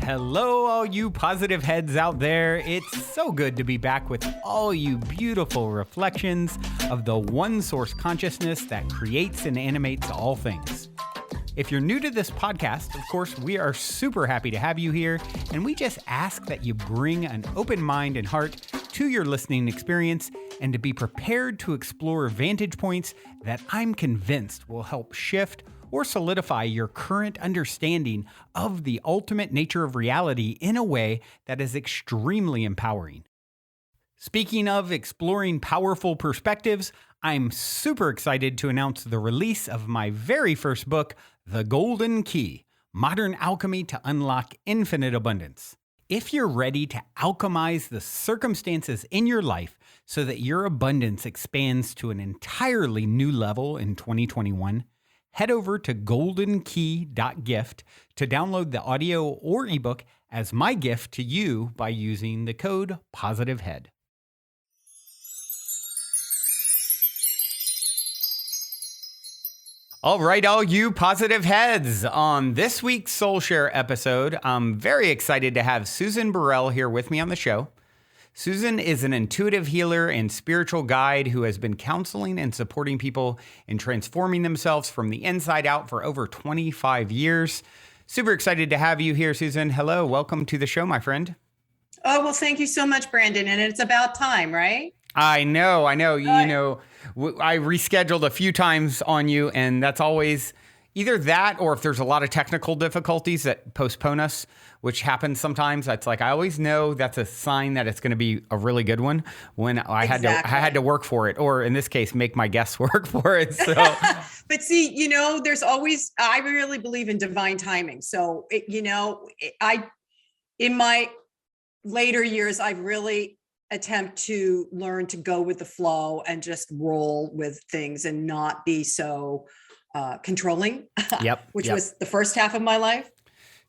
Hello, all you positive heads out there. It's so good to be back with all you beautiful reflections of the one source consciousness that creates and animates all things. If you're new to this podcast, of course, we are super happy to have you here, and we just ask that you bring an open mind and heart to your listening experience and to be prepared to explore vantage points that I'm convinced will help shift or solidify your current understanding of the ultimate nature of reality in a way that is extremely empowering. Speaking of exploring powerful perspectives, I'm super excited to announce the release of my very first book, The Golden Key: Modern Alchemy to Unlock Infinite Abundance. If you're ready to alchemize the circumstances in your life so that your abundance expands to an entirely new level in 2021, head over to goldenkey.gift to download the audio or ebook as my gift to you by using the code POSITIVEHEAD. All right, all you positive heads. On this week's Soul Share episode, I'm very excited to have Susan Burrell here with me on the show. Susan is an intuitive healer and spiritual guide who has been counseling and supporting people in transforming themselves from the inside out for over 25 years. Super excited to have you here, Susan. Hello, welcome to the show, my friend. Oh, well, thank you so much, Brandon. And it's about time, right? I know. I rescheduled a few times on you, and that's always either that or if there's a lot of technical difficulties that postpone us, which happens sometimes. It's like I always know that's a sign that it's going to be a really good one when I had to work for it, or in this case, make my guests work for it. So, but see, there's always, I really believe in divine timing. So, in my later years, I really attempt to learn to go with the flow and just roll with things and not be so controlling, which was the first half of my life.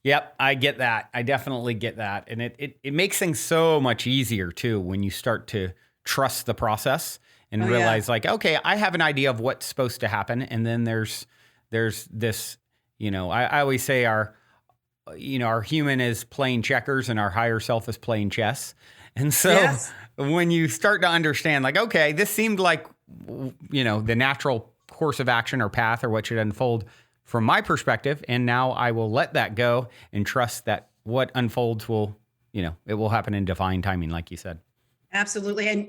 Yep, I get that. I definitely get that. And it makes things so much easier too when you start to trust the process and realize like, okay, I have an idea of what's supposed to happen. And then there's this, I always say our human is playing checkers and our higher self is playing chess. And so when you start to understand like, okay, this seemed like, the natural course of action or path or what should unfold from my perspective. And now I will let that go and trust that what unfolds will, it will happen in divine timing, like you said. Absolutely. And,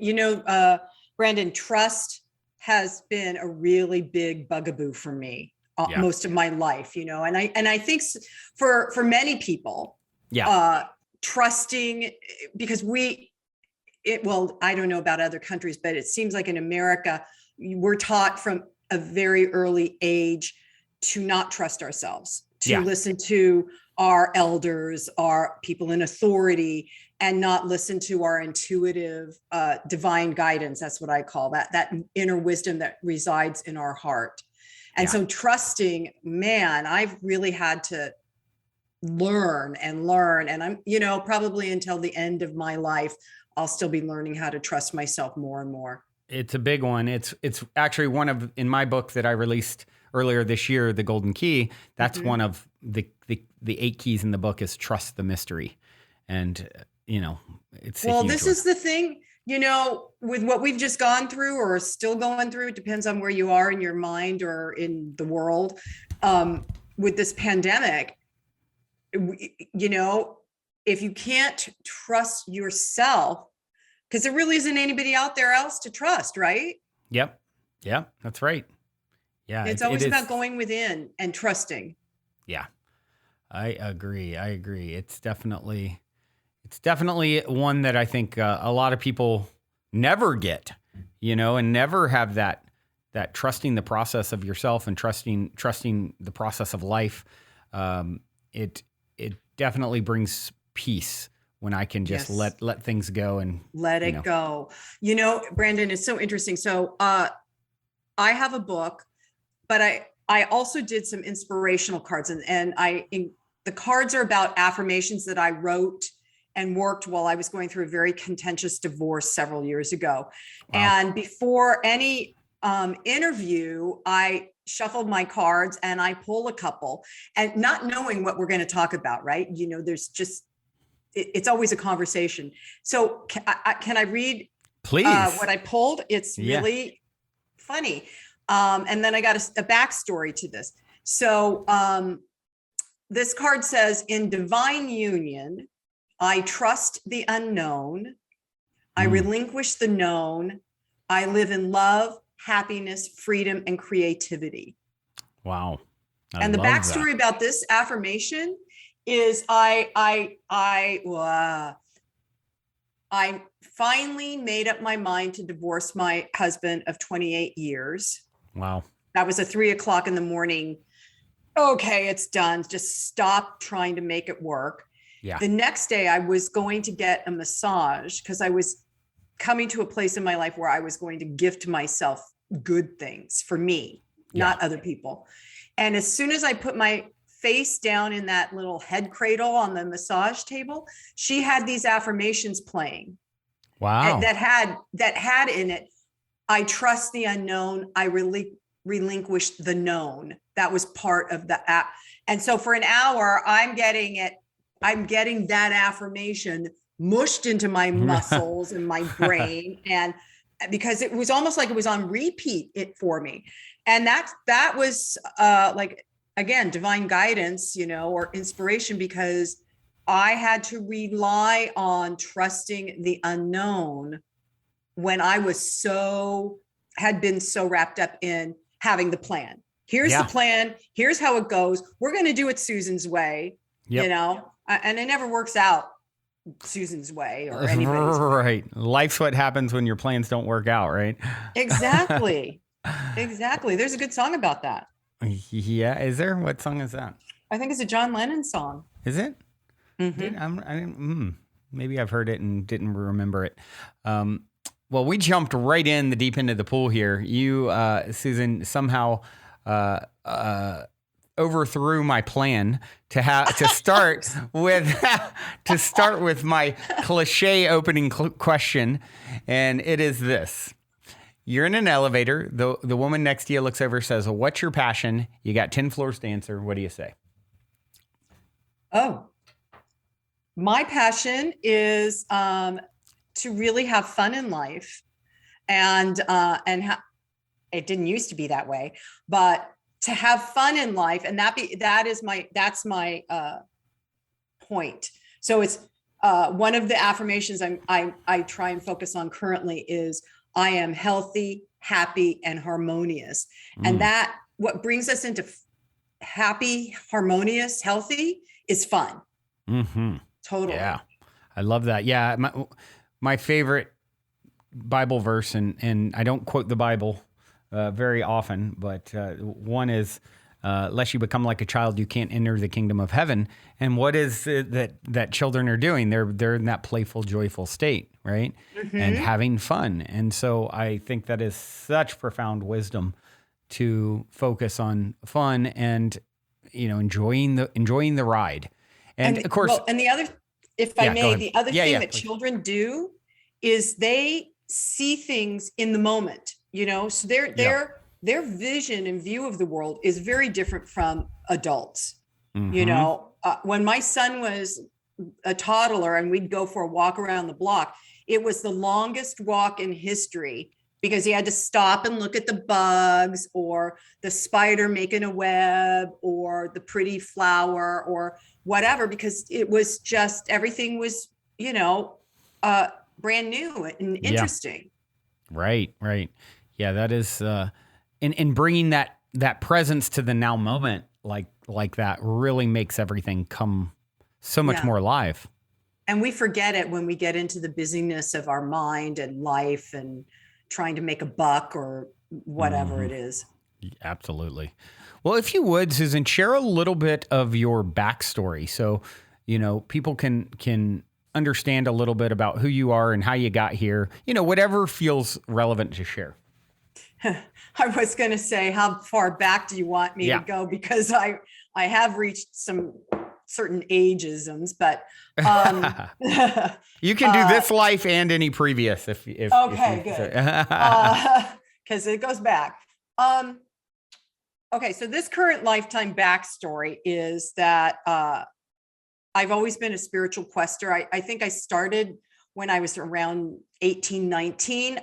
Brandon, trust has been a really big bugaboo for me most of my life, and I think for many people, trusting, because I don't know about other countries, but it seems like in America, we're taught from a very early age to not trust ourselves, to listen to our elders, our people in authority, and not listen to our intuitive, divine guidance. That's what I call that inner wisdom that resides in our heart. And so trusting, man, I've really had to learn. And I'm, probably until the end of my life, I'll still be learning how to trust myself more and more. It's a big one. It's actually in my book that I released earlier this year, The Golden Key. That's one of the 8 keys in the book is trust the mystery. And, it's this is the thing, with what we've just gone through or still going through, it depends on where you are in your mind or in the world, with this pandemic, if you can't trust yourself, because there really isn't anybody out there else to trust, right? Yep. Yeah, that's right. Yeah. It's always about going within and trusting. Yeah, I agree. It's definitely one that I think a lot of people never get, and never have that trusting the process of yourself and trusting the process of life. It definitely brings peace when I can just let things go and let it go. Brandon, it's so interesting. So I have a book, but I also did some inspirational cards, and the cards are about affirmations that I wrote and worked while I was going through a very contentious divorce several years ago. Wow. And before any interview, I shuffled my cards and I pull a couple, and not knowing what we're going to talk about, right? There's just, it's always a conversation. So can I read Please. What I pulled? It's really funny. And then I got a backstory to this. So this card says, in divine union, I trust the unknown. I relinquish the known. I live in love, happiness, freedom, and creativity. Wow. And the backstory about this affirmation is I finally made up my mind to divorce my husband of 28 years. Wow. That was a 3:00 in the morning. Okay, it's done. Just stop trying to make it work. Yeah. The next day I was going to get a massage because I was coming to a place in my life where I was going to gift myself good things for me, not other people. And as soon as I put my face down in that little head cradle on the massage table, she had these affirmations playing. Wow. That had in it, I trust the unknown. I relinquished the known. That was part of the app. And so for an hour, I'm getting that affirmation mushed into my muscles and my brain. And because it was almost like it was on repeat for me. And that was like, again, divine guidance, or inspiration, because I had to rely on trusting the unknown when I was had been so wrapped up in having the plan. Here's the plan. Here's how it goes. We're going to do it Susan's way, and it never works out Susan's way or anybody's way. Right. Life's what happens when your plans don't work out, right? Exactly. Exactly. There's a good song about that. Yeah. Is there? What song is that? I think it's a John Lennon song. Is it? Mm-hmm. Maybe I've heard it and didn't remember it. Well, we jumped right in the deep end of the pool here. You, Susan, somehow overthrew my plan to start with my cliche opening question, and it is this. You're in an elevator. The woman next to you looks over, says, well, what's your passion? You got 10 floors to answer. What do you say? Oh, my passion is to really have fun in life, and it didn't used to be that way, but to have fun in life, and that's my point. So it's one of the affirmations I try and focus on currently is I am healthy, happy, and harmonious, and that what brings us into happy, harmonious, healthy is fun. Mm-hmm. Totally. Yeah, I love that. Yeah, my favorite Bible verse, and I don't quote the Bible very often, but one is, lest you become like a child, you can't enter the kingdom of heaven. And what is it that children are doing? They're in that playful, joyful state, right? Mm-hmm. And having fun. And so I think that is such profound wisdom to focus on fun and, enjoying the ride. And of course, and the other, if I may, the other thing that please. children do is they see things in the moment, so their vision and view of the world is very different from adults. Mm-hmm. When my son was a toddler and we'd go for a walk around the block, it was the longest walk in history because he had to stop and look at the bugs or the spider making a web or the pretty flower or whatever, because it was just, everything was, brand new and interesting. Right. Yeah, that is, and bringing that presence to the now moment, like that really makes everything come so much more alive. And we forget it when we get into the busyness of our mind and life and trying to make a buck or whatever it is. Absolutely. Well, if you would, Susan, share a little bit of your backstory so, people can understand a little bit about who you are and how you got here, whatever feels relevant to share. I was going to say, how far back do you want me to go? Because I have reached some certain ageisms, but you can do this life and any previous. If okay, good. because it goes back. Okay, so this current lifetime backstory is that I've always been a spiritual quester. I think I started when I was around 18, 19.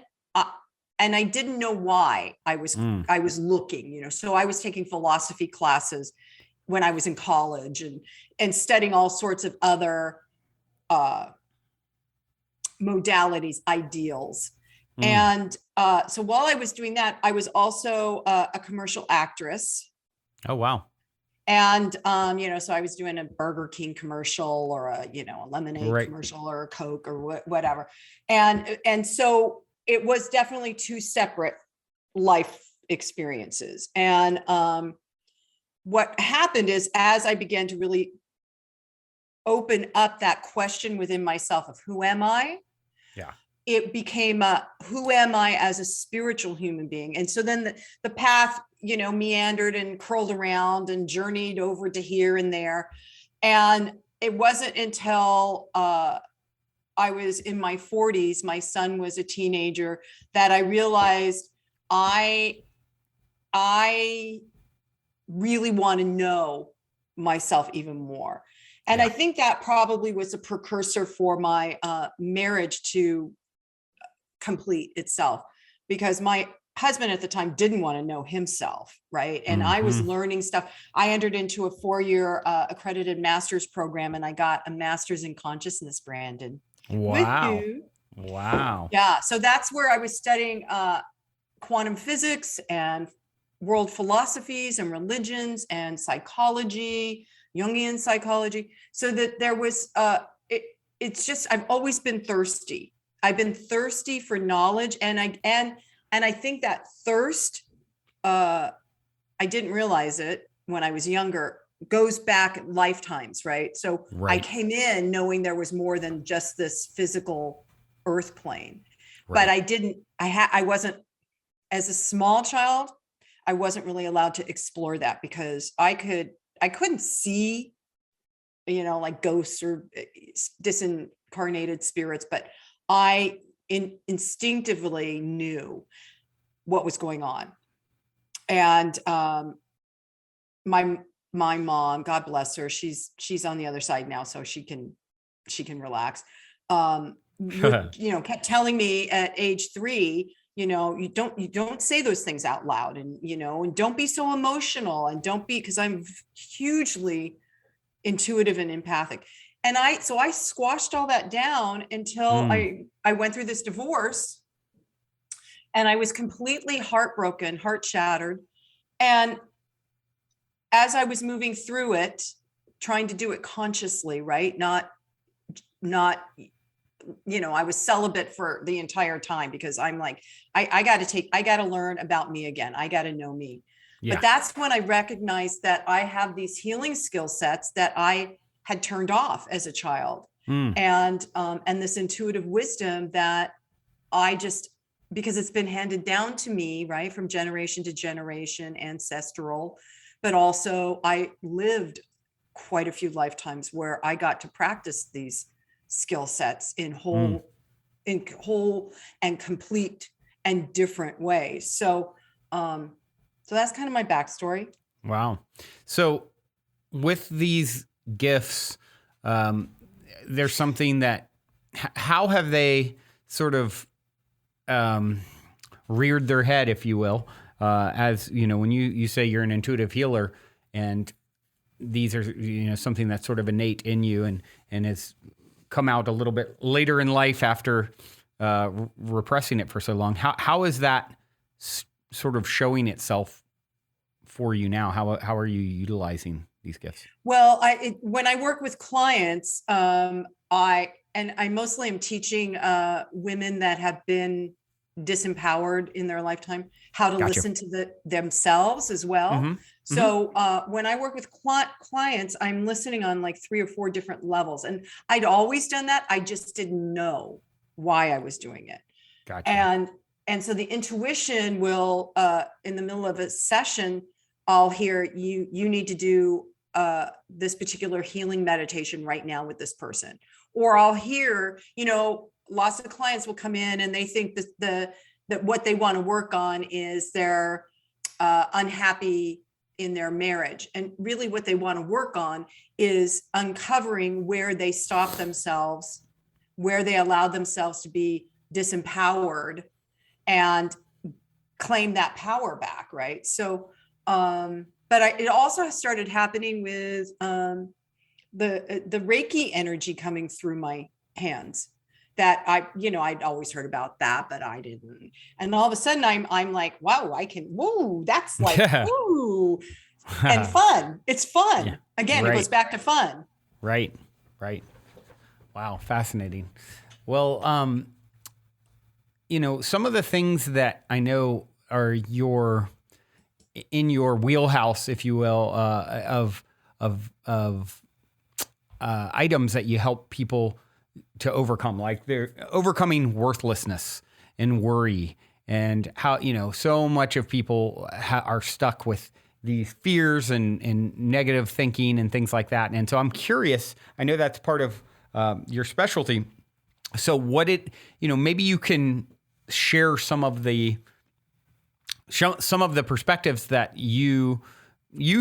And I didn't know why I was looking, you know, so I was taking philosophy classes when I was in college and studying all sorts of other modalities, ideals. And so while I was doing that, I was also a commercial actress. Oh, wow. And, you know, so I was doing a Burger King commercial or a lemonade commercial or a Coke or whatever. And so it was definitely two separate life experiences. And what happened is, as I began to really open up that question within myself of who am I? Yeah. It became who am I as a spiritual human being? And so then the path, you know, meandered and curled around and journeyed over to here and there. And it wasn't until I was in my 40s, my son was a teenager, that I realized I really want to know myself even more. And I think that probably was a precursor for my marriage to complete itself, because my husband at the time didn't want to know himself, right? And I was learning stuff. I entered into a 4-year accredited master's program, and I got a master's in consciousness, Brandon. Wow. Wow. Yeah. So that's where I was studying quantum physics and world philosophies and religions and psychology, Jungian psychology. So that there was, it's just, I've always been thirsty. I've been thirsty for knowledge. And I think that thirst, I didn't realize it when I was younger, goes back lifetimes, right? So I came in knowing there was more than just this physical earth plane, but I wasn't, as a small child, I wasn't really allowed to explore that, because I couldn't see, you know, like ghosts or disincarnated spirits, but I instinctively knew what was going on. And my mom, God bless her, she's on the other side now, so she can relax. Kept telling me at age 3, you know, you don't say those things out loud, and, you know, and don't be so emotional, and don't be, because I'm hugely intuitive and empathic. And I squashed all that down until I went through this divorce, and I was completely heartbroken, heart shattered. And as I was moving through it, trying to do it consciously, right? Not, you know, I was celibate for the entire time, because I'm like, I got to learn about me again. I got to know me. Yeah. But that's when I recognized that I have these healing skill sets that I had turned off as a child. And this intuitive wisdom that I just, because it's been handed down to me, right, from generation to generation, ancestral, but also I lived quite a few lifetimes where I got to practice these skill sets in whole and complete and different ways. So that's kind of my backstory. Wow. So with these gifts, there's something that, how have they sort of reared their head, if you will, as, you know, when you say you're an intuitive healer, and these are, you know, something that's sort of innate in you and has come out a little bit later in life after repressing it for so long. How is that sort of showing itself for you now? How are you utilizing these gifts? Well, when I work with clients, I mostly am teaching women that have been disempowered in their lifetime how to listen to themselves as well. So when I work with clients, I'm listening on like 3 or 4 different levels, and I'd always done that. I just didn't know why I was doing it. Gotcha. And so the intuition will, in the middle of a session, I'll hear you need to do this particular healing meditation right now with this person. Or I'll hear, you know, lots of clients will come in and they think that that what they want to work on is they're unhappy in their marriage. And really what they want to work on is uncovering where they stop themselves, where they allow themselves to be disempowered, and claim that power back, right? So, it also started happening with the Reiki energy coming through my hands. That I'd always heard about that, but I didn't. And all of a sudden I'm like, wow, that's like, woo, and fun. It's fun. Yeah. Again, right. It goes back to fun. Right. Wow. Fascinating. Well, some of the things that I know are in your wheelhouse, if you will, of items that you help people to overcome, like they're overcoming worthlessness and worry, and how, so much of people are stuck with these fears and negative thinking and things like that. And so I'm curious, I know that's part of your specialty. So maybe you can share some of the perspectives that you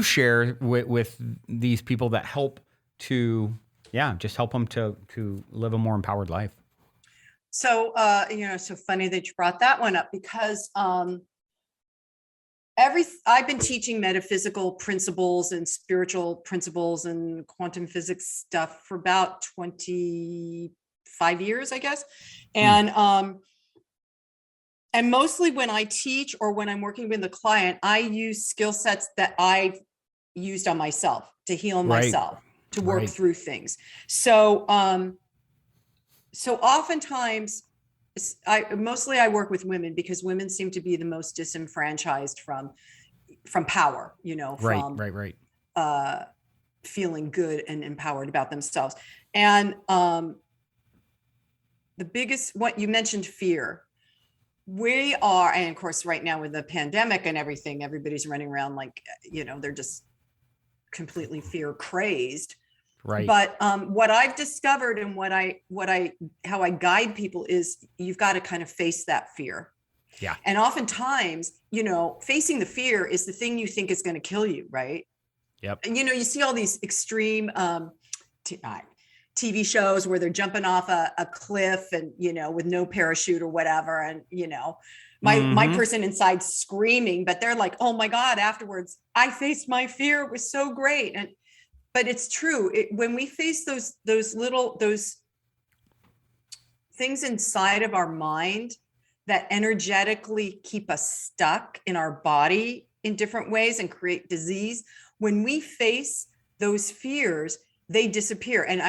share with these people that help to, just help them to live a more empowered life. So, so funny that you brought that one up, because I've been teaching metaphysical principles and spiritual principles and quantum physics stuff for about 25 years, I guess. And, and mostly when I teach or when I'm working with a client, I use skill sets that I've used on myself to heal myself, to work through things. So, so oftentimes I work with women, because women seem to be the most disenfranchised from power, feeling good and empowered about themselves. And the biggest, what you mentioned, fear. We are, and of course, right now with the pandemic and everything, everybody's running around like, they're just completely fear crazed. Right. But what I've discovered and how I guide people is you've got to kind of face that fear. Yeah. And oftentimes, facing the fear is the thing you think is going to kill you, right? Yep. And you see all these extreme TV shows where they're jumping off a cliff and, with no parachute or whatever. And, my person inside screaming, but they're like, oh my God, afterwards, I faced my fear. It was so great. But it's true. When we face those things inside of our mind that energetically keep us stuck in our body in different ways and create disease, when we face those fears, they disappear. And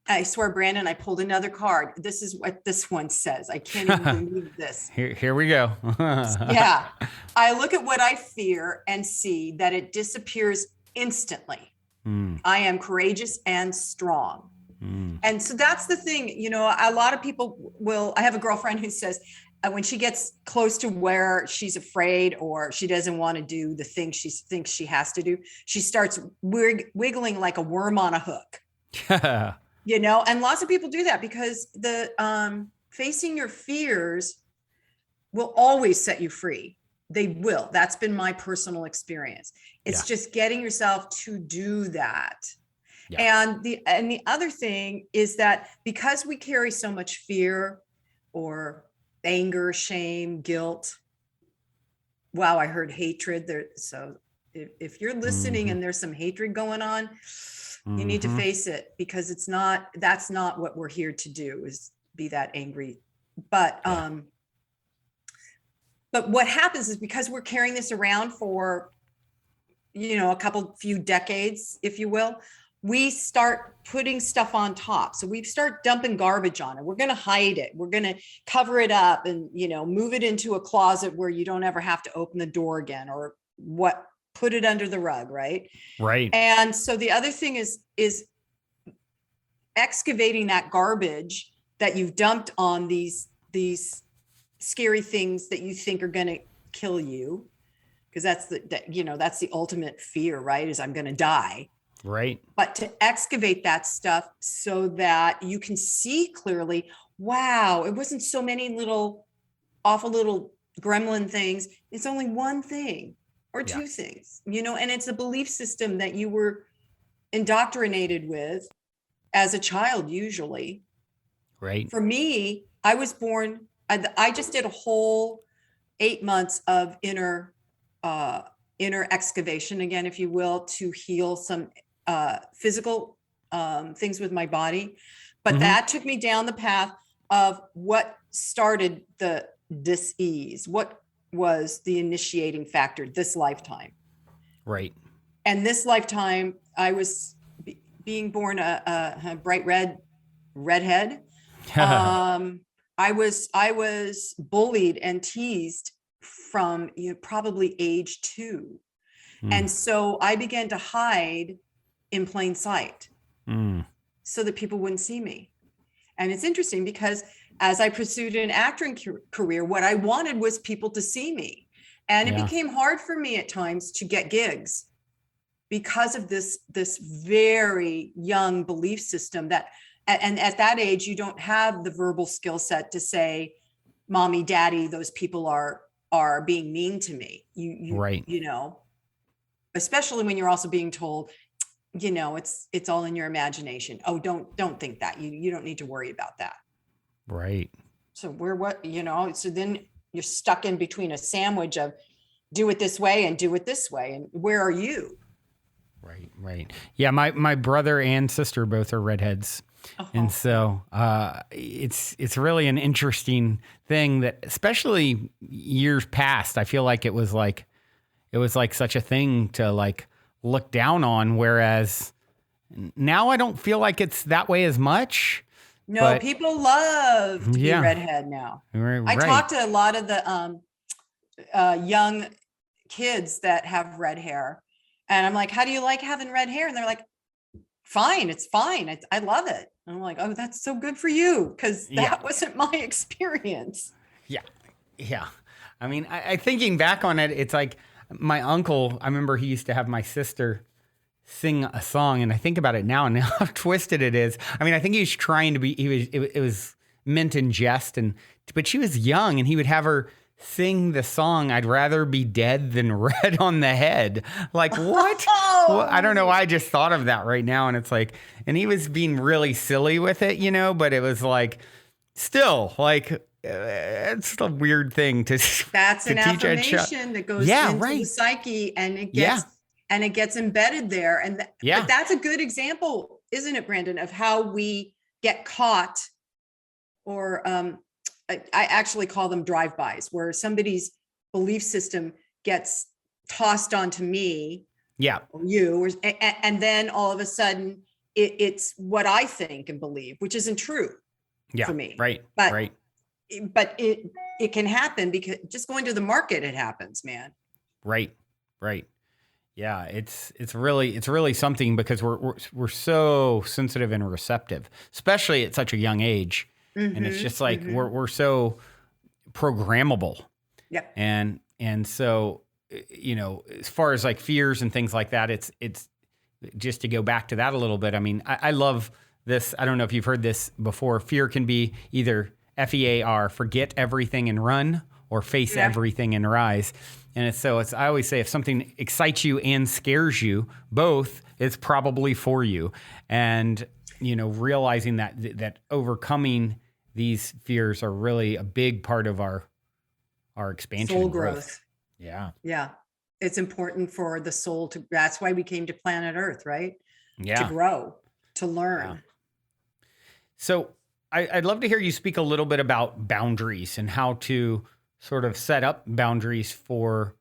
I swear, Brandon, I pulled another card. This is what this one says. I can't even believe this. Here we go. Yeah. I look at what I fear and see that it disappears instantly. I am courageous and strong. And so that's the thing, a lot of people I have a girlfriend who says when she gets close to where she's afraid or she doesn't want to do the thing she thinks she has to do, she starts wiggling like a worm on a hook. And lots of people do that because the facing your fears will always set you free. They will. That's been my personal experience. It's just getting yourself to do that. Yeah. And the other thing is that because we carry so much fear or anger, shame, guilt. Wow, I heard hatred there. So if you're listening and there's some hatred going on, you need to face it, because that's not what we're here to do, is be that angry. But what happens is, because we're carrying this around for, a few decades, if you will, we start putting stuff on top. So we start dumping garbage on it. We're going to hide it. We're going to cover it up and, move it into a closet where you don't ever have to open the door again, or put it under the rug. Right. Right. And so the other thing is excavating that garbage that you've dumped on these scary things that you think are going to kill you. Because that's the ultimate fear, right? Is I'm going to die. Right. But to excavate that stuff so that you can see clearly, wow, it wasn't so many little awful little gremlin things. It's only one thing or two things, and it's a belief system that you were indoctrinated with as a child, usually. Right. For me, I was born, I just did a whole 8 months of inner excavation, again, if you will, to heal some physical things with my body. But that took me down the path of what started the dis-ease, what was the initiating factor this lifetime. Right. And this lifetime, I was being born a bright redhead. I was bullied and teased from probably age 2. And so I began to hide in plain sight so that people wouldn't see me. And it's interesting because as I pursued an acting career, what I wanted was people to see me. And it became hard for me at times to get gigs because of this very young belief system that, and at that age, you don't have the verbal skill set to say, mommy, daddy, those people are being mean to me. Right. Especially when you're also being told, it's all in your imagination. Oh, don't think that. You don't need to worry about that. Right. So so then you're stuck in between a sandwich of do it this way and do it this way. And where are you? Right. Yeah. My brother and sister both are redheads. And so it's really an interesting thing that, especially years past, I feel like it was like such a thing to like look down on. Whereas now I don't feel like it's that way as much. No, people love to be redhead now. Right. I talk to a lot of the young kids that have red hair, and I'm like, how do you like having red hair? And they're like, fine, it's fine. I love it. And I'm like, oh, that's so good for you, because that wasn't my experience. Yeah. I mean, I thinking back on it, it's like my uncle, I remember he used to have my sister sing a song, and I think about it now and how twisted it is. I mean, I think he was trying to be, it was meant in jest, but she was young, and he would have her sing the song, I'd rather be dead than red on the head. Like, what? Well, I don't know. I just thought of that right now, and it's like, and he was being really silly with it, but it was like, still, like, it's a weird thing to That's to an teach affirmation that goes into the psyche, and it gets embedded there. And but that's a good example, isn't it, Brandon, of how we get caught, or I actually call them drive-bys, where somebody's belief system gets tossed onto me, or you, and then all of a sudden it's what I think and believe, which isn't true for me. But it can happen because just going to the market, it happens, man. Right. Yeah, it's really something, because we're so sensitive and receptive, especially at such a young age. And it's just like we're so programmable. Yep. And so, as far as like fears and things like that, it's just to go back to that a little bit. I mean, I love this. I don't know if you've heard this before. Fear can be either FEAR, forget everything and run, or face everything and rise. And I always say, if something excites you and scares you, both, it's probably for you. And, realizing that overcoming these fears are really a big part of our expansion. Soul and growth. Yeah. Yeah. It's important for the soul that's why we came to planet Earth, right? Yeah. To grow, to learn. Yeah. So I'd love to hear you speak a little bit about boundaries and how to sort of set up boundaries for,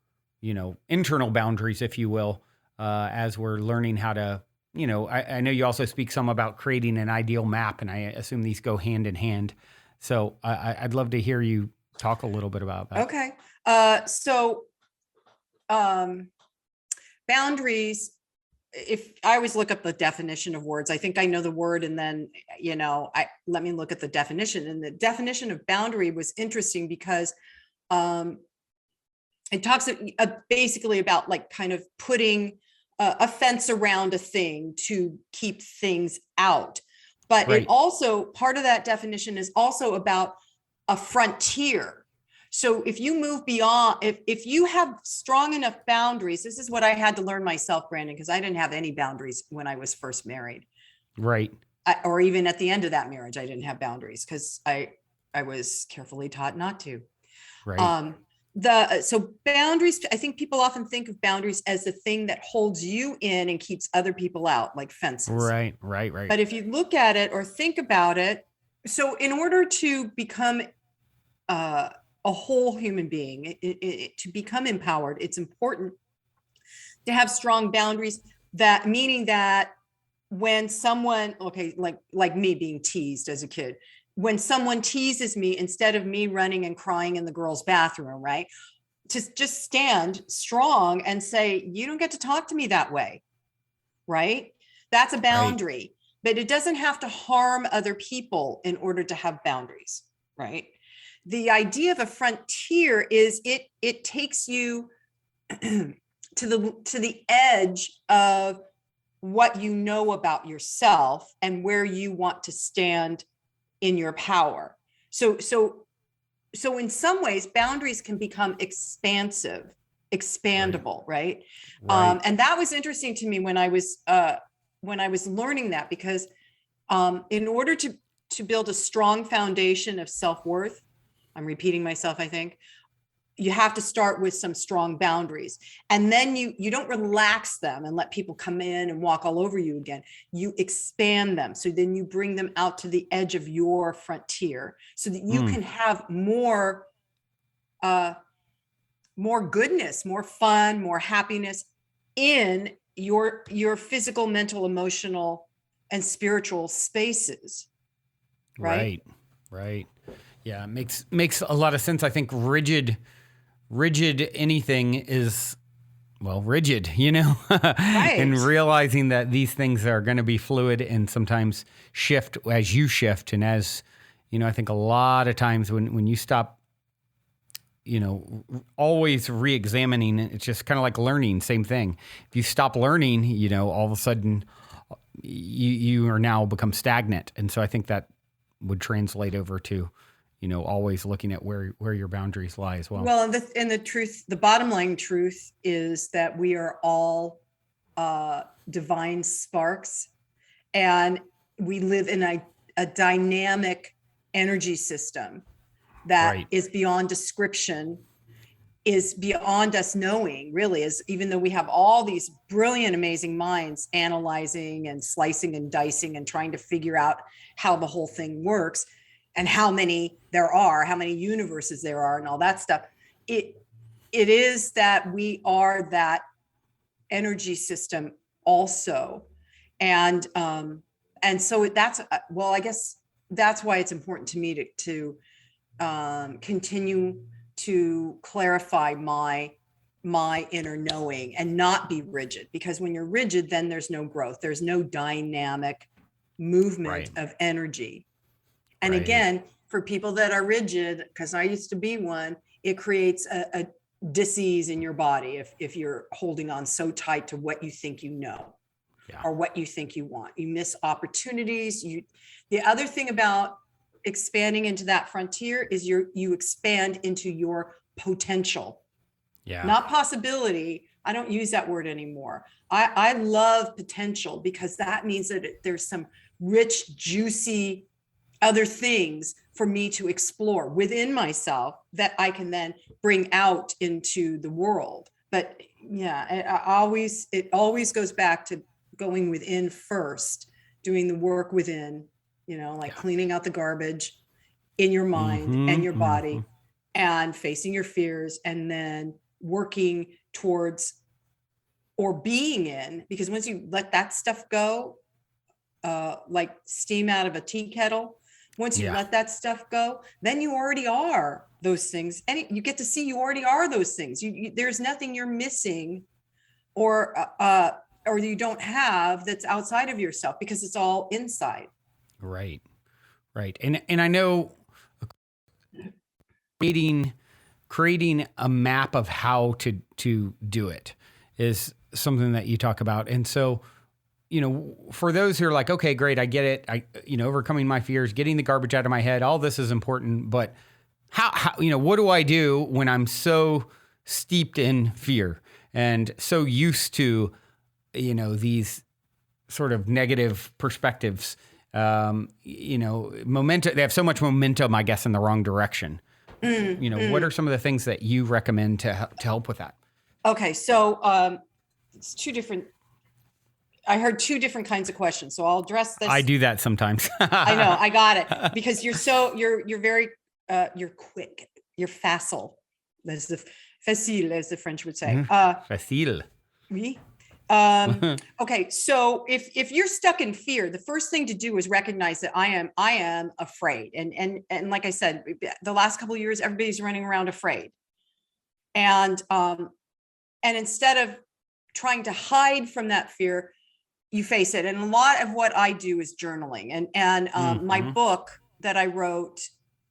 internal boundaries, if you will, as we're learning how to, I know you also speak some about creating an ideal map, and I assume these go hand in hand. So I'd love to hear you talk a little bit about that. Okay. So boundaries, if I always look up the definition of words, I think I know the word, and then, let me look at the definition. And the definition of boundary was interesting because it talks basically about like kind of putting a fence around a thing to keep things out. But it also, part of that definition is also about a frontier. So if you move beyond, if you have strong enough boundaries, this is what I had to learn myself, Brandon, because I didn't have any boundaries when I was first married. Right. Or even at the end of that marriage, I didn't have boundaries because I was carefully taught not to. Right. So boundaries, I think people often think of boundaries as the thing that holds you in and keeps other people out, like fences. Right. But if you look at it or think about it, so in order to become a whole human being, to become empowered, it's important to have strong boundaries. That meaning that when someone, okay, like me being teased as a kid, when someone teases me, instead of me running and crying in the girls' bathroom, right, to just stand strong and say, you don't get to talk to me that way, right? That's a boundary. Right. But it doesn't have to harm other people in order to have boundaries, right? The idea of a frontier is it takes you to the edge of what you know about yourself and where you want to stand in your power. So in some ways, boundaries can become expandable, right? And that was interesting to me when I was learning that, because in order to build a strong foundation of self-worth, I'm repeating myself, I think, you have to start with some strong boundaries, and then you don't relax them and let people come in and walk all over you again. You expand them. So then you bring them out to the edge of your frontier so that you can have more goodness, more fun, more happiness in your physical, mental, emotional, and spiritual spaces. Right. Yeah, it makes a lot of sense. I think rigid anything is, well, rigid, right. And realizing that these things are going to be fluid and sometimes shift as you shift. And as, I think a lot of times when you stop, always re-examining, it's just kind of like learning, same thing. If you stop learning, all of a sudden you are now become stagnant. And so I think that would translate over to, always looking at where your boundaries lie as well. Well, and the truth, the bottom line truth is that we are all divine sparks, and we live in a dynamic energy system that is beyond description, is beyond us knowing, really, is, even though we have all these brilliant, amazing minds analyzing and slicing and dicing and trying to figure out how the whole thing works and how many there are, how many universes there are and all that stuff. It is that we are that energy system also. And so that's, well, I guess that's why it's important to me to continue to clarify my inner knowing and not be rigid, because when you're rigid, then there's no growth. There's no dynamic movement of energy. And again, for people that are rigid, because I used to be one, it creates a dis-ease in your body if you're holding on so tight to what you think you know or what you think you want. You miss opportunities. The other thing about expanding into that frontier is you expand into your potential, not possibility. I don't use that word anymore. I love potential, because that means that there's some rich, juicy other things for me to explore within myself that I can then bring out into the world. But it always goes back to going within first, doing the work within, cleaning out the garbage in your mind and your body, and facing your fears, and then working towards or being in, because once you let that stuff go, like steam out of a tea kettle, once you let that stuff go, then you already are those things. And you get to see you already are those things. There's nothing you're missing or you don't have that's outside of yourself, because it's all inside. Right. And I know creating a map of how to do it is something that you talk about. And so, for those who are like, okay, great, I get it. Overcoming my fears, getting the garbage out of my head, all this is important, but how what do I do when I'm so steeped in fear and so used to, these sort of negative perspectives, momentum, they have so much momentum, I guess, in the wrong direction. What are some of the things that you recommend to help with that? Okay. So, it's I heard two different kinds of questions. So I'll address this. I do that sometimes. I know, I got it, because you're very, you're quick, you're facile. That's the facile, as the French would say. Facile. Oui. Okay. So if you're stuck in fear, the first thing to do is recognize that I am afraid. And like I said, the last couple of years, everybody's running around afraid. And instead of trying to hide from that fear, you face it. And a lot of what I do is journaling. And my book that I wrote,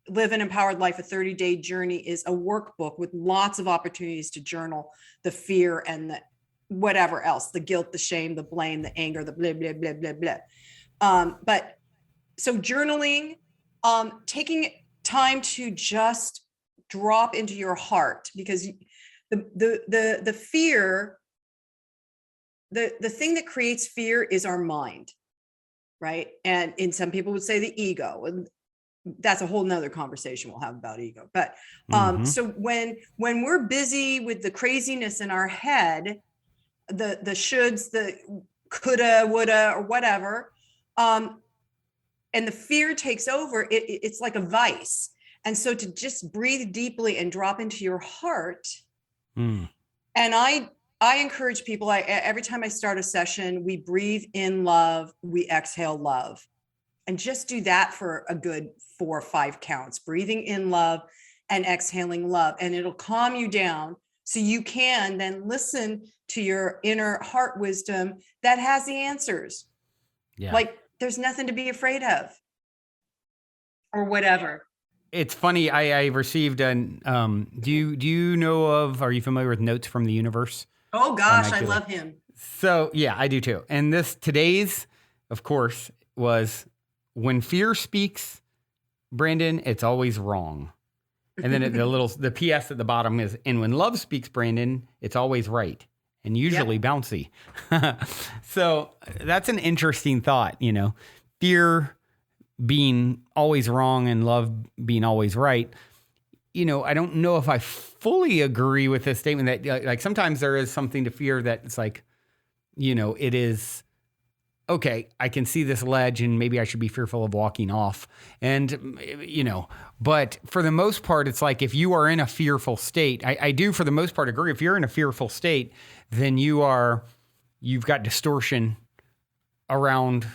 Live an Empowered Life, a 30-day journey, is a workbook with lots of opportunities to journal the fear and the whatever else, the guilt, the shame, the blame, the anger, the blah, blah, blah, blah, blah. But so journaling, taking time to just drop into your heart, because the fear, the thing that creates fear is our mind, right? And some people would say the ego, and that's a whole nother conversation we'll have about ego. But so when we're busy with the craziness in our head, the shoulds, the coulda, woulda, or whatever, and the fear takes over, it's like a vice. And so to just breathe deeply and drop into your heart. And I encourage people, every time I start a session, we breathe in love, we exhale love. And just do that for a good 4 or 5 counts, breathing in love and exhaling love. And it'll calm you down, so you can then listen to your inner heart wisdom that has the answers. Yeah. Like, there's nothing to be afraid of, or whatever. It's funny. I received an, do you know of, are you familiar with Notes from the Universe? Oh gosh, I love him. So yeah, I do too. And today's, of course, was, when fear speaks, Brandon, it's always wrong. And then the PS at the bottom is, and when love speaks, Brandon, it's always right, and usually bouncy. So that's an interesting thought, fear being always wrong and love being always right. I don't know if I fully agree with this statement that, like, sometimes there is something to fear that it's like, it is, okay, I can see this ledge and maybe I should be fearful of walking off. And, but for the most part, it's like, if you are in a fearful state, I do for the most part agree. If you're in a fearful state, then you've got distortion around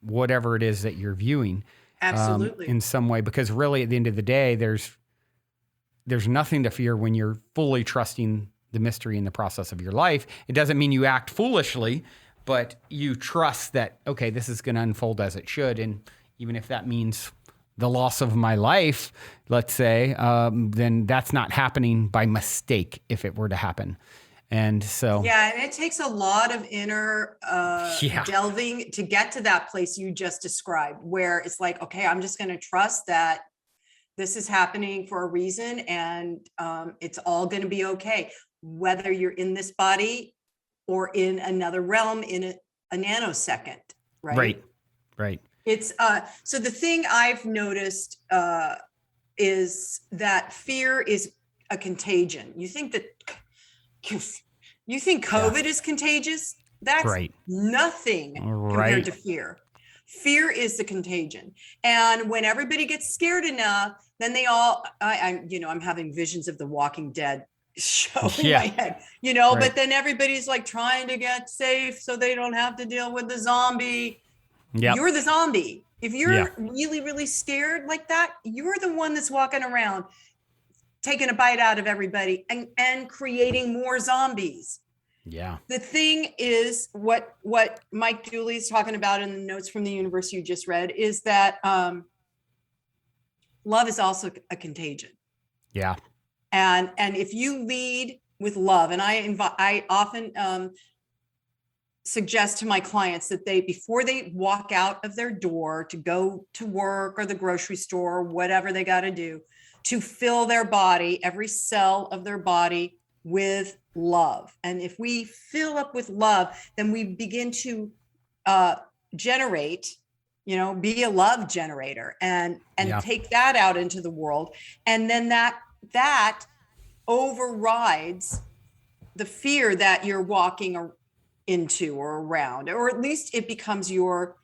whatever it is that you're viewing. Absolutely. In some way, because really at the end of the day, there's nothing to fear when you're fully trusting the mystery in the process of your life. It doesn't mean you act foolishly, but you trust that, okay, this is going to unfold as it should. And even if that means the loss of my life, let's say, then that's not happening by mistake if it were to happen. And so. Yeah, and it takes a lot of inner delving to get to that place you just described, where it's like, okay, I'm just going to trust that this is happening for a reason, and it's all going to be okay, whether you're in this body or in another realm in a nanosecond, right? Right. It's so the thing I've noticed is that fear is a contagion. You think COVID is contagious? That's nothing compared to fear. Fear is the contagion. And when everybody gets scared enough, then they all, I'm having visions of The Walking Dead show in my head, but then everybody's like trying to get safe so they don't have to deal with the zombie. Yep. You're the zombie. If you're really, really scared like that, you're the one that's walking around taking a bite out of everybody and creating more zombies. Yeah. The thing is, what Mike Dooley is talking about in the Notes from the Universe you just read is that love is also a contagion. Yeah. And if you lead with love, and I often suggest to my clients that before they walk out of their door to go to work or the grocery store, or whatever they got to do, to fill their body, every cell of their body, with love. And if we fill up with love, then we begin to generate, be a love generator and take that out into the world. And then that overrides the fear that you're walking into or around, or at least it becomes your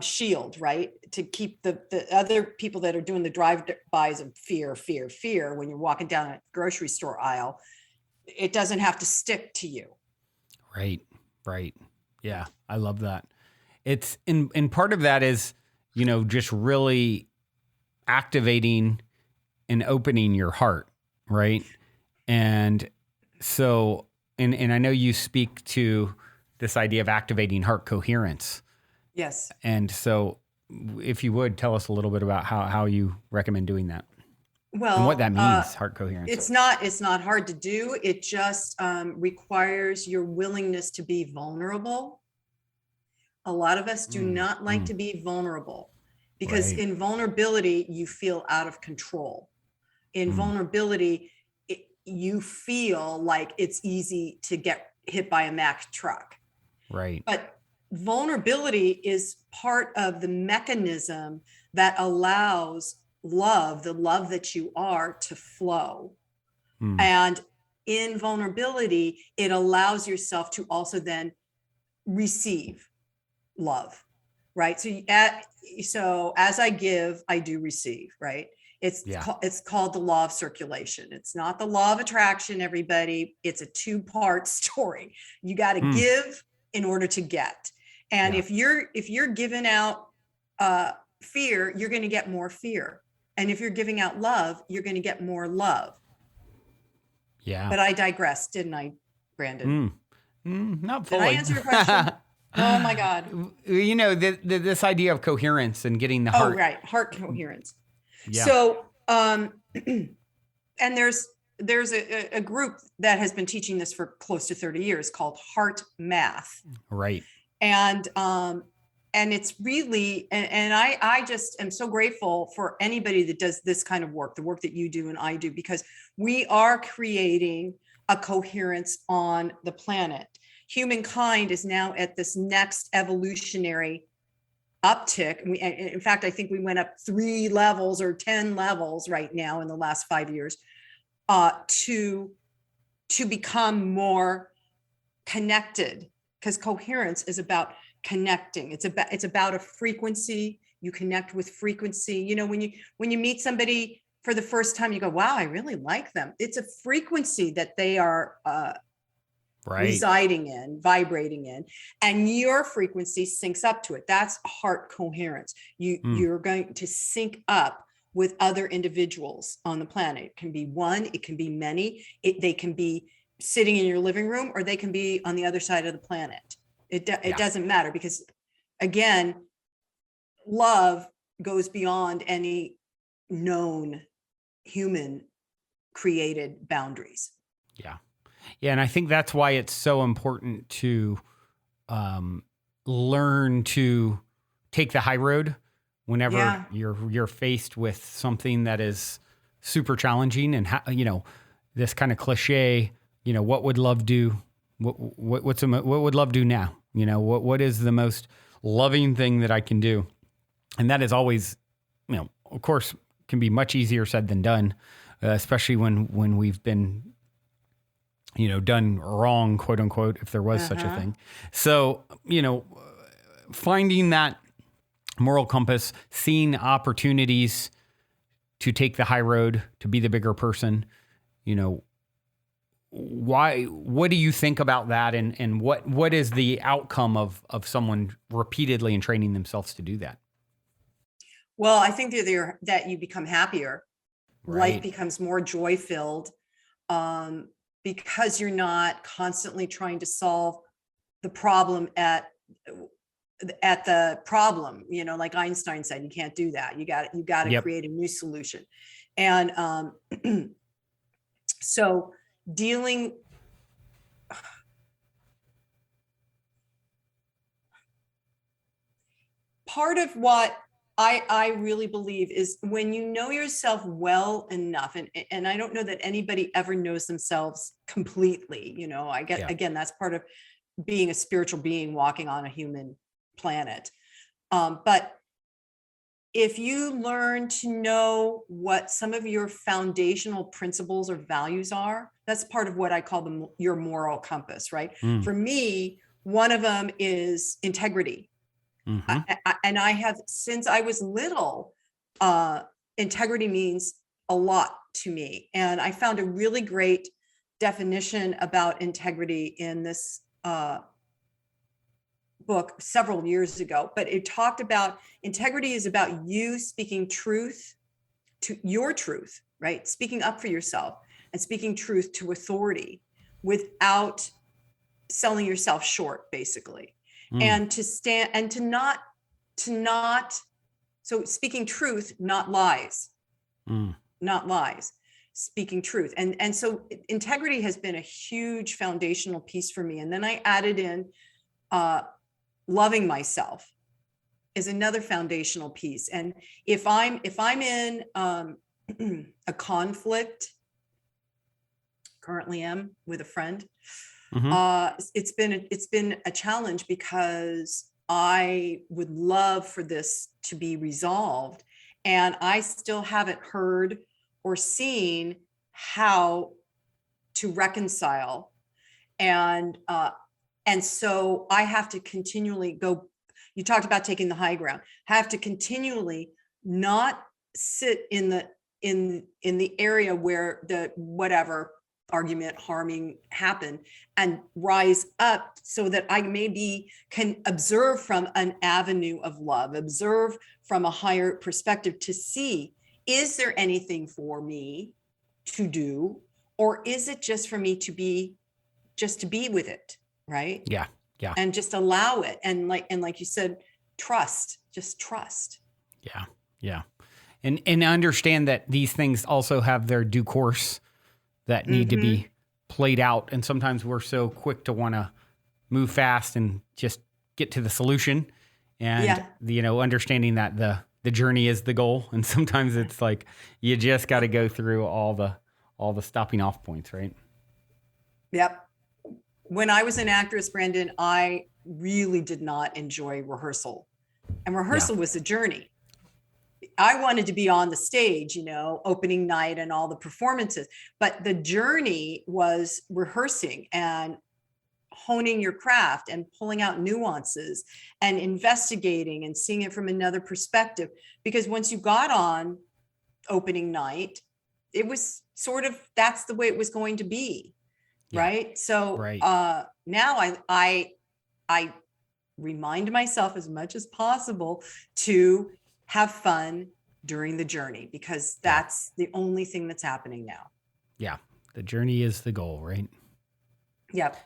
shield, right? To keep the other people that are doing the drive-bys of fear, when you're walking down a grocery store aisle, it doesn't have to stick to you. Right. Yeah. I love that. It's and part of that is, just really activating and opening your heart. Right. And so, and I know you speak to this idea of activating heart coherence. Yes. And so if you would tell us a little bit about how you recommend doing that. Well, and what that means, heart coherence. It's not hard to do. It just requires your willingness to be vulnerable. A lot of us do not like to be vulnerable, because in vulnerability, you feel out of control. In vulnerability, you feel like it's easy to get hit by a Mack truck. Right. But vulnerability is part of the mechanism that allows love, the love that you are, to flow. And in vulnerability, it allows yourself to also then receive love, right? So as I give, I do receive, right? It's called the law of circulation. It's not the law of attraction, everybody. It's a two-part story. You got to give in order to get. And if you're giving out fear, you're going to get more fear. And if you're giving out love, you're going to get more love. Yeah. But I digressed, didn't I, Brandon? Not fully. Did I answer your question? Oh my God. This idea of coherence and getting the heart. Oh, right. Heart coherence. Yeah. So, and there's a group that has been teaching this for close to 30 years called Heart Math. Right. And it's really, and I just am so grateful for anybody that does this kind of work, the work that you do and I do, because we are creating a coherence on the planet. Humankind is now at this next evolutionary uptick. In fact, I think we went up 3 levels or 10 levels right now in the last 5 years to become more connected, because coherence is about connecting. It's about a frequency. You connect with frequency. When you meet somebody for the first time, you go, wow, I really like them. It's a frequency that they are residing in, vibrating in, and your frequency syncs up to it. That's heart coherence. You're going to sync up with other individuals on the planet. It can be one, it can be many. They can be sitting in your living room, or they can be on the other side of the planet. It doesn't matter, because again, love goes beyond any known human created boundaries. Yeah. Yeah. And I think that's why it's so important to learn to take the high road whenever you're faced with something that is super challenging. And this kind of cliche, what would love do? What would love do now? What is the most loving thing that I can do? And that is always, of course, can be much easier said than done, especially when we've been, done wrong, quote unquote, if there was such a thing. So, finding that moral compass, seeing opportunities to take the high road, to be the bigger person, what do you think about that? And what is the outcome of someone repeatedly and training themselves to do that? Well, I think that you become happier. Right. Life becomes more joy-filled, because you're not constantly trying to solve the problem at the problem. Like Einstein said, you can't do that. You got to create a new solution. And so part of what I really believe is when you know yourself well enough, and I don't know that anybody ever knows themselves completely. I get, Yeah. again, that's part of being a spiritual being walking on a human planet. But if you learn to know what some of your foundational principles or values are, that's part of what I call your moral compass, right? For me, one of them is integrity. And I have, since I was little, integrity means a lot to me. And I found a really great definition about integrity in this book several years ago, but it talked about integrity is about you speaking truth to your truth, right? Speaking up for yourself and speaking truth to authority without selling yourself short, basically. And to stand and to not, so speaking truth, not lies, speaking truth. And so integrity has been a huge foundational piece for me. And then I added in loving myself is another foundational piece. And if I'm in a conflict, currently am with a friend, it's been a challenge because I would love for this to be resolved, and I still haven't heard or seen how to reconcile. And so I have to continually go. You talked about taking the high ground. Have to continually not sit in the area where the whatever argument harming happened, and rise up so that I maybe can observe from an avenue of love, observe from a higher perspective to see, is there anything for me to do, or is it just for me to be with it, right? Yeah. And just allow it, and like you said, just trust. Yeah. And understand that these things also have their due course that need to be played out. And sometimes we're so quick to want to move fast and just get to the solution. And, understanding that the journey is the goal. And sometimes it's like, you just got to go through all the stopping off points, right? Yep. When I was an actress, Brandon, I really did not enjoy rehearsal. And rehearsal was a journey. I wanted to be on the stage, opening night and all the performances, but the journey was rehearsing and honing your craft and pulling out nuances and investigating and seeing it from another perspective. Because once you got on opening night, it was sort of, that's the way it was going to be. Yeah. Right. So now I remind myself as much as possible to have fun during the journey, because that's the only thing that's happening now. Yeah. The journey is the goal, right? Yep.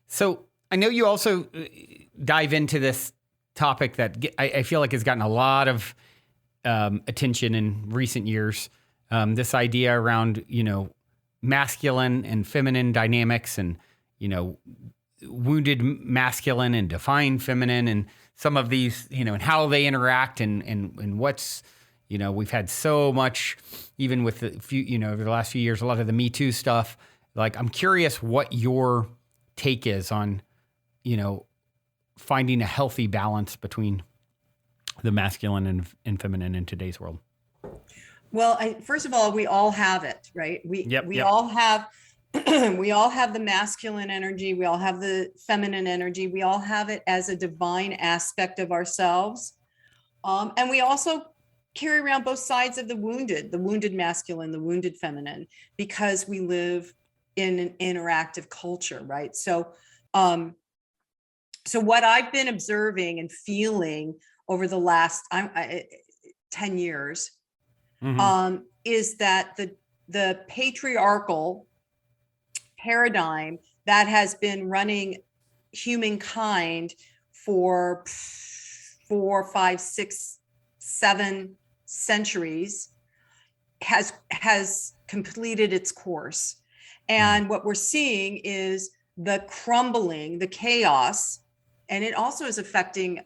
So I know you also dive into this topic that I feel like has gotten a lot of attention in recent years. This idea around, masculine and feminine dynamics, and, wounded masculine and defined feminine, and some of these, and how they interact, and what's, we've had so much, even with the few, over the last few years, a lot of the Me Too stuff. Like, I'm curious what your take is on, finding a healthy balance between the masculine and feminine in today's world. Well, first of all, we all have it, right? We all have, we all have the masculine energy. We all have the feminine energy. We all have it as a divine aspect of ourselves. And we also carry around both sides of the wounded masculine, the wounded feminine, because we live in an interactive culture, right? So what I've been observing and feeling over the last 10 years is that the patriarchal paradigm that has been running humankind for 4, 5, 6, 7 centuries has completed its course. And what we're seeing is the crumbling, the chaos, and it also is affecting,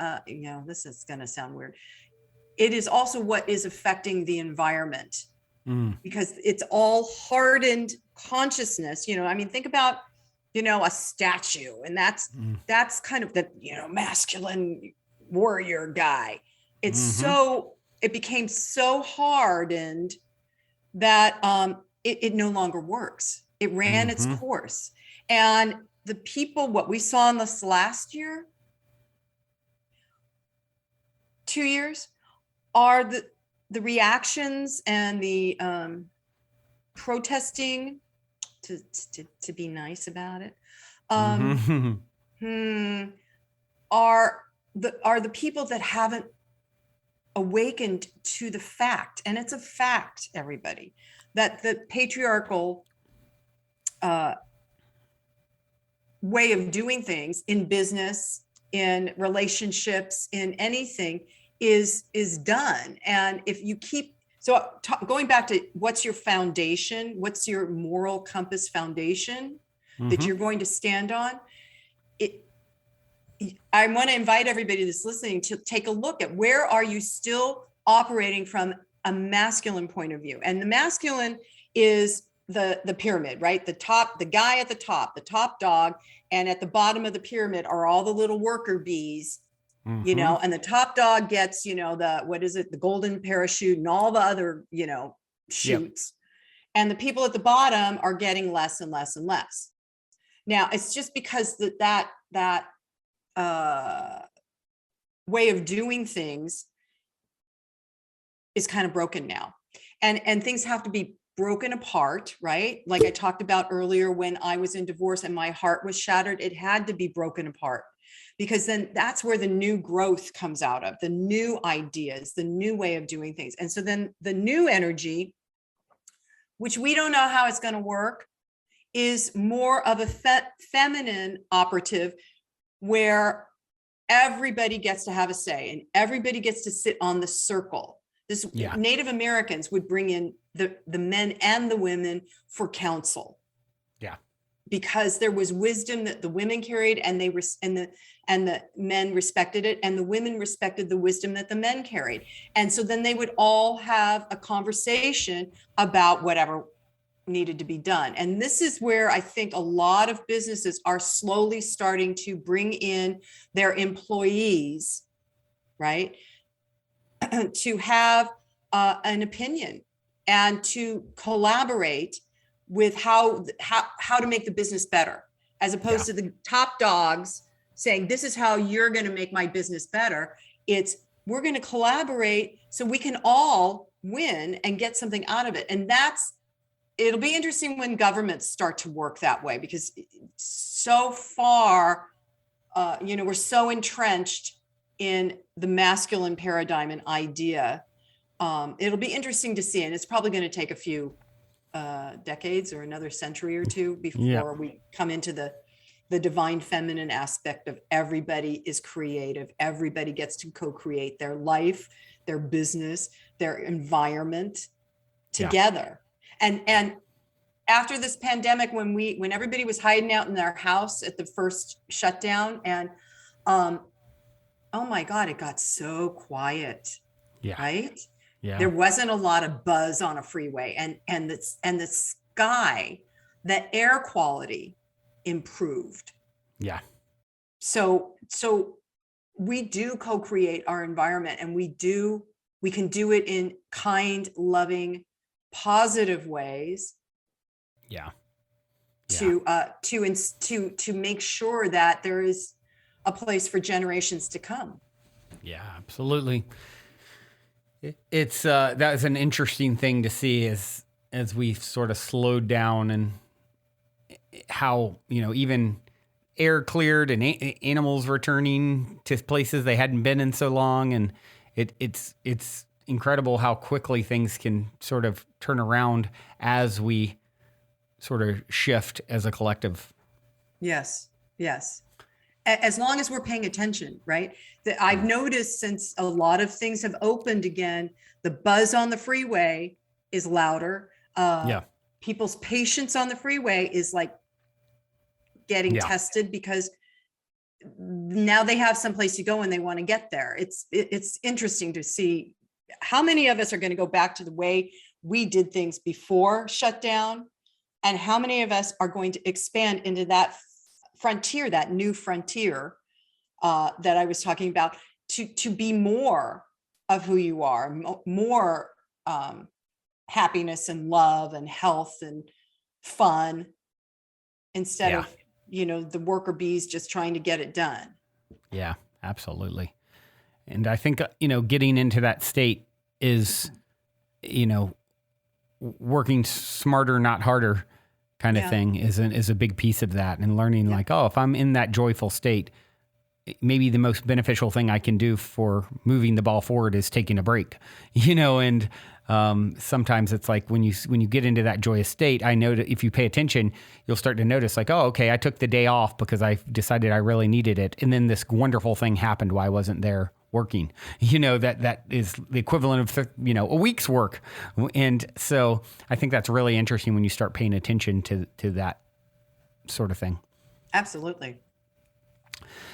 this is going to sound weird. it is also what is affecting the environment, Mm. because it's all hardened consciousness. I mean, think about, a statue, and that's kind of the, masculine warrior guy. It's it became so hardened that it no longer works. It ran its course. And the people, what we saw in this last year, 2 years, are the reactions and the protesting, to be nice about it, are the people that haven't awakened to the fact, and it's a fact, everybody, that the patriarchal way of doing things in business, in relationships, in anything is done. And if you keep, going back to what's your foundation, what's your moral compass foundation that you're going to stand on, I want to invite everybody that's listening to take a look at, where are you still operating from a masculine point of view? And the masculine is the pyramid, right? The guy at the top dog, and at the bottom of the pyramid are all the little worker bees, and the top dog gets, the golden parachute and all the other, shoots. Yep. And the people at the bottom are getting less and less and less. Now, it's just because that way of doing things is kind of broken now, and things have to be broken apart, right? Like I talked about earlier, when I was in divorce and my heart was shattered, it had to be broken apart, because then that's where the new growth comes out of, the new ideas, the new way of doing things. And so then the new energy, which we don't know how it's going to work, is more of a feminine operative, where everybody gets to have a say and everybody gets to sit on the circle. Native Americans would bring in the men and the women for counsel. Yeah. Because there was wisdom that the women carried, and the men respected it, and the women respected the wisdom that the men carried. And so then they would all have a conversation about whatever needed to be done. And this is where I think a lot of businesses are slowly starting to bring in their employees, right, to have an opinion and to collaborate with how to make the business better, as opposed to the top dogs saying, this is how you're going to make my business better. It's, we're going to collaborate so we can all win and get something out of it. And it'll be interesting when governments start to work that way, because so far, we're so entrenched in the masculine paradigm and idea. It'll be interesting to see, and it's probably going to take a few decades or another century or two before we come into the divine feminine aspect of everybody is creative. Everybody gets to co-create their life, their business, their environment together. And after this pandemic, when everybody was hiding out in their house at the first shutdown, and oh my God, it got so quiet, right? Yeah. There wasn't a lot of buzz on a freeway, and the sky, the air quality improved. Yeah. So we do co-create our environment, and we can do it in kind, loving, positive ways. Yeah. To make sure that there is a place for generations to come. Yeah, absolutely. It's that's an interesting thing to see as we've sort of slowed down, and how, even air cleared and animals returning to places they hadn't been in so long. And it's incredible how quickly things can sort of turn around as we sort of shift as a collective. Yes. As long as we're paying attention, right? I've noticed, since a lot of things have opened again, the buzz on the freeway is louder. People's patience on the freeway is like getting tested, because now they have someplace to go and they want to get there. It's interesting to see how many of us are going to go back to the way we did things before shutdown? And how many of us are going to expand into that frontier, that new frontier that I was talking about, to be more of who you are, more happiness and love and health and fun, instead of, the worker bees just trying to get it done. Yeah, absolutely. And I think, getting into that state is, working smarter, not harder kind of thing is a big piece of that. And learning like, if I'm in that joyful state, maybe the most beneficial thing I can do for moving the ball forward is taking a break, and sometimes it's like when you get into that joyous state, I know that if you pay attention, you'll start to notice like, oh, okay, I took the day off because I decided I really needed it. And then this wonderful thing happened while I wasn't there working, that is the equivalent of, a week's work. And so I think that's really interesting when you start paying attention to that sort of thing. Absolutely.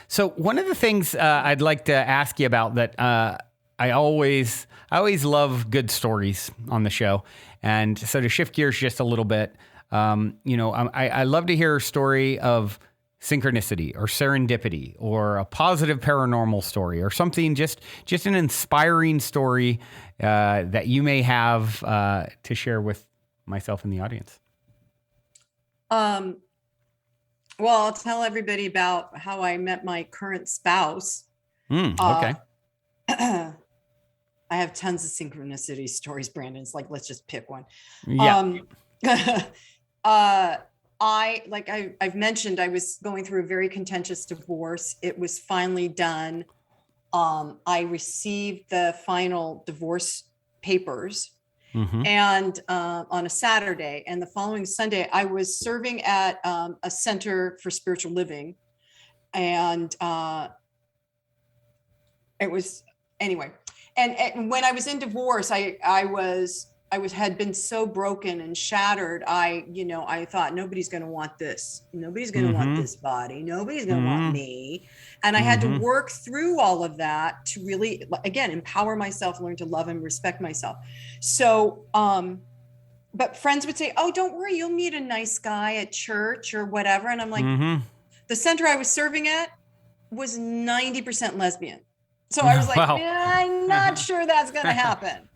So one of the things I'd like to ask you about that I always love good stories on the show. And so to shift gears just a little bit, I love to hear a story of synchronicity or serendipity or a positive paranormal story or something, just an inspiring story that you may have to share with myself and the audience. Well, I'll tell everybody about how I met my current spouse. Okay. I have tons of synchronicity stories, Brandon. It's like, let's just pick one. Yeah. I've mentioned, I was going through a very contentious divorce. It was finally done. I received the final divorce papers. Mm-hmm. And on a Saturday, and the following Sunday, I was serving at a center for spiritual living, and it was anyway. And when I was in divorce, I had been so broken and shattered. I thought nobody's going to want this. Nobody's going to want this body. Nobody's going to want me. And I had to work through all of that to really, again, empower myself, learn to love and respect myself. So, but friends would say, oh, don't worry, you'll meet a nice guy at church or whatever. And I'm like, the center I was serving at was 90% lesbian. So I was like, I'm not sure that's going to happen.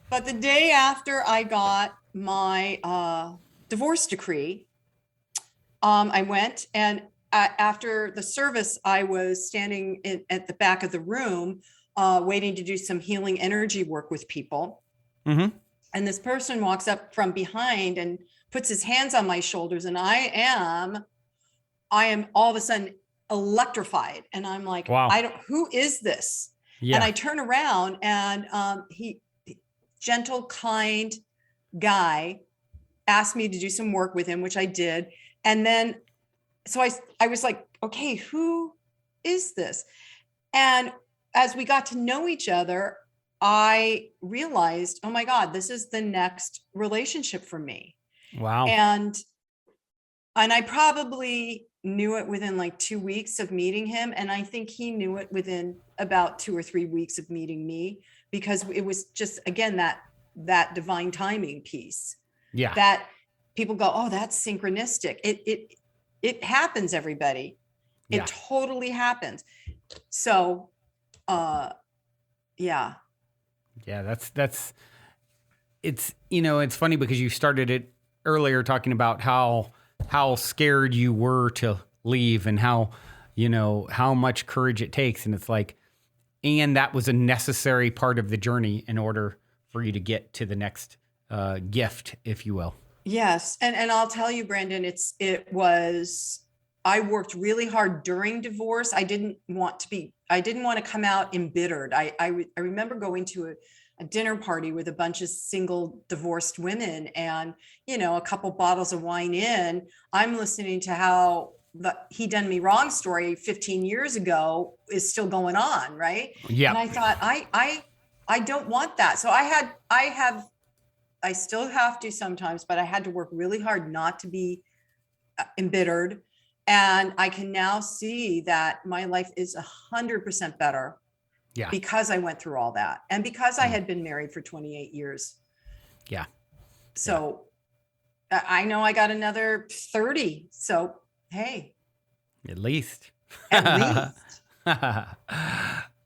But the day after I got my divorce decree, I went, and after the service, I was standing at the back of the room, waiting to do some healing energy work with people. Mm-hmm. And this person walks up from behind and puts his hands on my shoulders, and I am all of a sudden electrified. And I'm like, wow, who is this? Yeah. And I turn around, and gentle, kind guy asked me to do some work with him, which I did. And then, so I was like, okay, who is this? And as we got to know each other, I realized, oh my God, this is the next relationship for me. Wow. And I probably knew it within like 2 weeks of meeting him. And I think he knew it within about 2 or 3 weeks of meeting me, because it was just, again, that divine timing piece. Yeah. That people go, oh, that's synchronistic. It happens, everybody. It totally happens. So, yeah. Yeah, that's it's, it's funny because you started it earlier talking about how scared you were to leave and how much courage it takes. And it's like, and that was a necessary part of the journey in order for you to get to the next gift, if you will. Yes. And I'll tell you, Brandon, I worked really hard during divorce. I didn't want to come out embittered. I remember going to a dinner party with a bunch of single divorced women, and, a couple bottles of wine in, I'm listening to how the he done me wrong story 15 years ago is still going on. Right. Yeah. And I thought, I don't want that. So I still have to sometimes, but I had to work really hard not to be embittered. And I can now see that my life is 100% better Yeah. because I went through all that and because I had been married for 28 years. Yeah. So I know I got another 30. So, hey. At least. At least.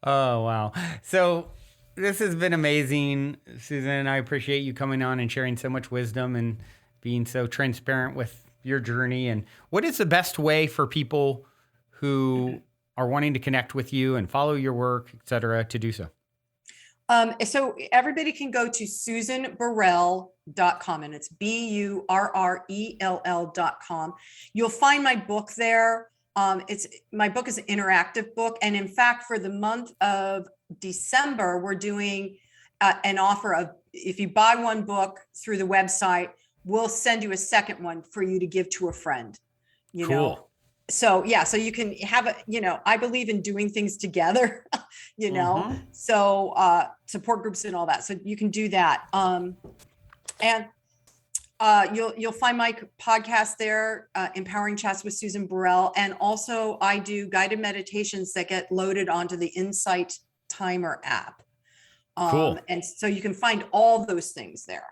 Oh, wow. So this has been amazing, Susan. I appreciate you coming on and sharing so much wisdom and being so transparent with your journey. And what is the best way for people who are wanting to connect with you and follow your work, et cetera, to do so? So everybody can go to susanburrell.com, and it's BURRELL.com. You'll find my book there. My book is an interactive book. And in fact, for the month of December, we're doing an offer of, if you buy one book through the website, we'll send you a second one for you to give to a friend, you know? So yeah, so you can have a, I believe in doing things together, so support groups and all that. So you can do that. And you'll find my podcast there, Empowering Chats with Susan Burrell. And also I do guided meditations that get loaded onto the Insight Timer app. And so you can find all those things there.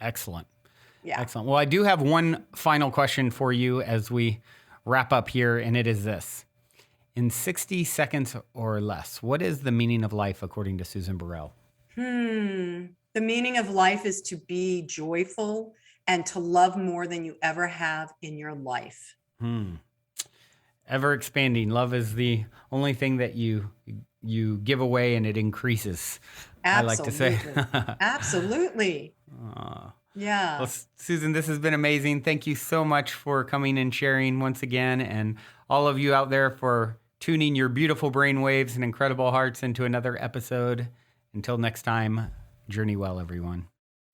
Excellent. Yeah. Excellent. Well, I do have one final question for you as we wrap up here, and it is this. In 60 seconds or less, what is the meaning of life according to Susan Burrell? The meaning of life is to be joyful and to love more than you ever have in your life. Ever expanding. Love is the only thing that you give away and it increases. Absolutely. I like to say. Absolutely. Yeah. Well, Susan, this has been amazing. Thank you so much for coming and sharing once again, and all of you out there for tuning your beautiful brain waves and incredible hearts into another episode. Until next time, journey well, everyone.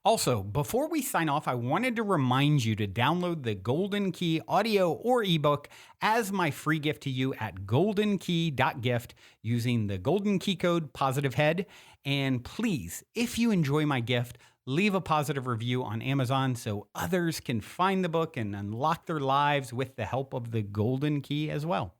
Also, before we sign off, I wanted to remind you to download the Golden Key audio or ebook as my free gift to you at goldenkey.gift using the Golden Key code POSITIVEHEAD. And please, if you enjoy my gift, leave a positive review on Amazon so others can find the book and unlock their lives with the help of the Golden Key as well.